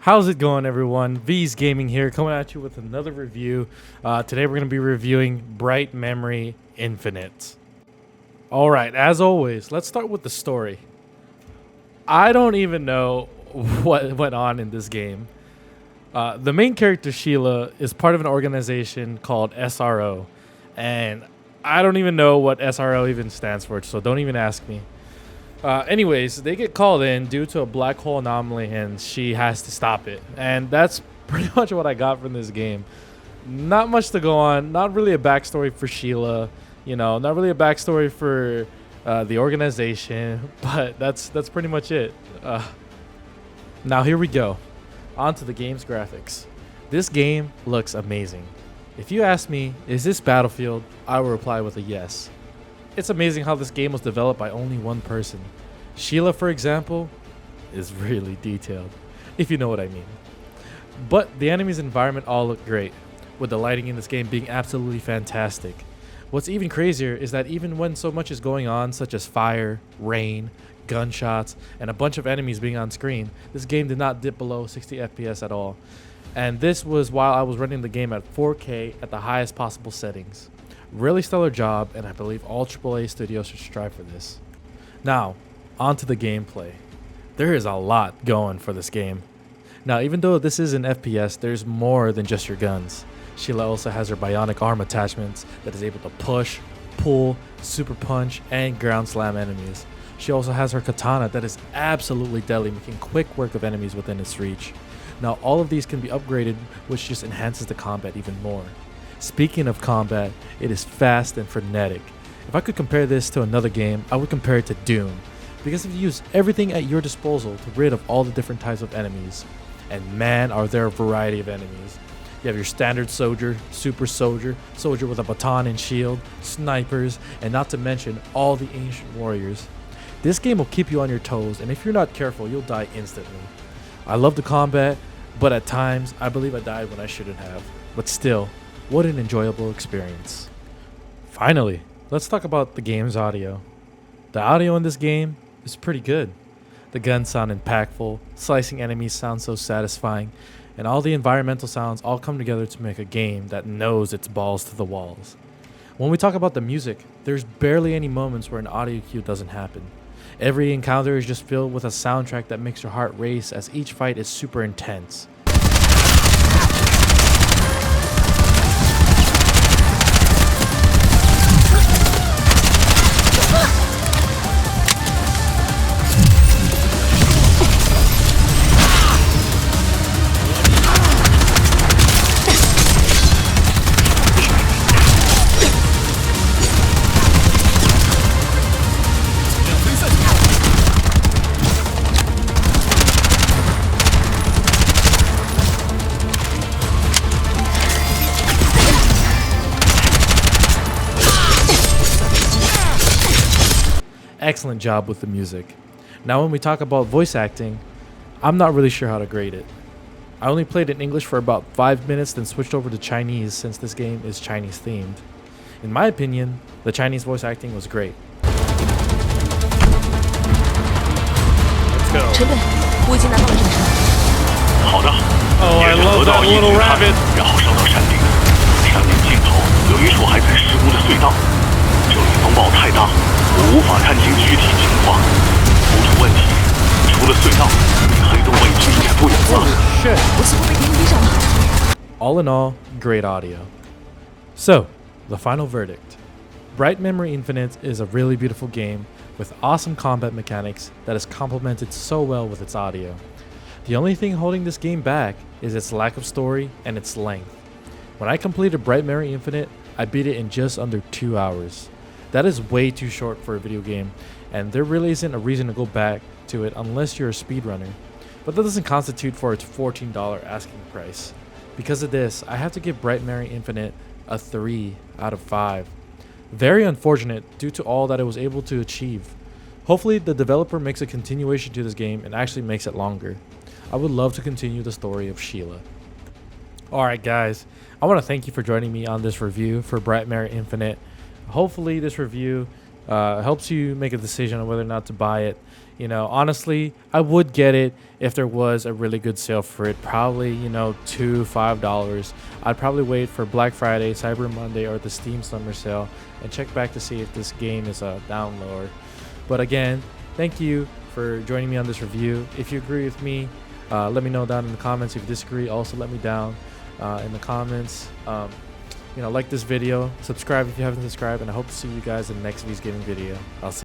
How's it going, everyone? V's Gaming here, coming at you with another review. Today we're going to be reviewing Bright Memory Infinite. All right, as always, let's start with the story. I don't even know what went on in this game. The main character, Sheila, is part of an organization called SRO, and I don't even know what SRO even stands for, so don't even ask me. Anyways, they get called in due to a black hole anomaly, and she has to stop it. And that's pretty much what I got from this game. Not much to go on. Not really a backstory for Sheila. Not really a backstory for the organization. But that's pretty much it. Now here we go. On to the game's graphics. This game looks amazing. If you ask me, is this Battlefield? I will reply with a yes. It's amazing how this game was developed by only one person. Sheila, for example, is really detailed, if you know what I mean. But the enemy's environment all look great, with the lighting in this game being absolutely fantastic. What's even crazier is that even when so much is going on, such as fire, rain, gunshots, and a bunch of enemies being on screen, this game did not dip below 60 FPS at all. And this was while I was running the game at 4K at the highest possible settings. Really stellar job, and I believe all AAA studios should strive for this. Now, on to the gameplay. There is a lot going for this game. Now, even though this is an FPS, there's more than just your guns. Sheila also has her bionic arm attachments that is able to push, pull, super punch, and ground slam enemies. She also has her katana that is absolutely deadly, making quick work of enemies within its reach. Now, all of these can be upgraded, which just enhances the combat even more. Speaking of combat, it is fast and frenetic. If I could compare this to another game, I would compare it to Doom, because you use everything at your disposal to rid of all the different types of enemies. And man, are there a variety of enemies. You have your standard soldier, super soldier, soldier with a baton and shield, snipers, and not to mention all the ancient warriors. This game will keep you on your toes, and if you're not careful, you'll die instantly. I love the combat, but at times, I believe I died when I shouldn't have. But still, what an enjoyable experience. Finally, let's talk about the game's audio. The audio in this game is pretty good. The guns sound impactful, slicing enemies sound so satisfying, and all the environmental sounds all come together to make a game that knows its balls to the walls. When we talk about the music, there's barely any moments where an audio cue doesn't happen. Every encounter is just filled with a soundtrack that makes your heart race as each fight is super intense. Excellent job with the music. Now when we talk about voice acting, I'm not really sure how to grade it. I only played in English for about 5 minutes, then switched over to Chinese since this game is Chinese themed. In my opinion, the Chinese voice acting was great. Let's go. Oh, I love that little rabbit. All in all, great audio. So, the final verdict. Bright Memory Infinite is a really beautiful game with awesome combat mechanics that is complemented so well with its audio. The only thing holding this game back is its lack of story and its length. When I completed Bright Memory Infinite, I beat it in just under 2 hours. That is way too short for a video game, and there really isn't a reason to go back to it unless you're a speedrunner. But that doesn't constitute for its $14 asking price. Because of this, I have to give Bright Memory Infinite a 3 out of 5. Very unfortunate due to all that it was able to achieve. Hopefully the developer makes a continuation to this game and actually makes it longer. I would love to continue the story of Sheila. Alright guys, I want to thank you for joining me on this review for Bright Memory Infinite. Hopefully this review Helps you make a decision on whether or not to buy it. You know, honestly, I would get it if there was a really good sale for it. Probably, you know, $2, $5. I'd probably wait for Black Friday, Cyber Monday, or the Steam Summer Sale and check back to see if this game is down lower. But again, thank you for joining me on this review. If you agree with me, let me know down in the comments. If you disagree, also let me down in the comments. You know, like this video, subscribe if you haven't subscribed, and I hope to see you guys in the next V's Gaming video. I'll see